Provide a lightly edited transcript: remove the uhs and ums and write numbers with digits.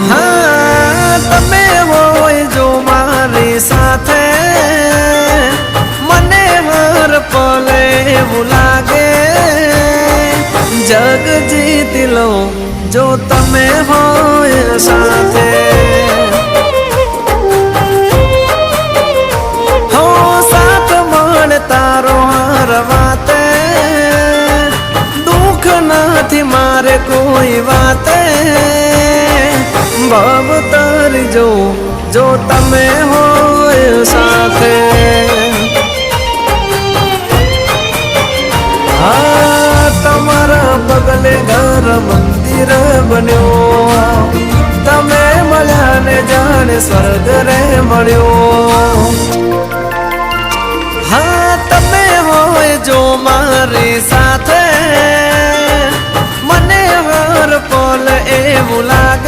हाँ तमे होय जो मारी साथे मने हर पले એવું લાગે जग जीत लो जो तमे होय साथे हो साथ मळ तारो हर वाते दुख नाथी मारे कोई वाते भव तारी जो तमे होय साथे हाँ तमारा बगले घर मंदिर बन्यो तमे मळ्या ने जाने स्वर्ग रे मळ्यो हाँ तमे होय जो मारी साथे मने हर पल एवुं लागे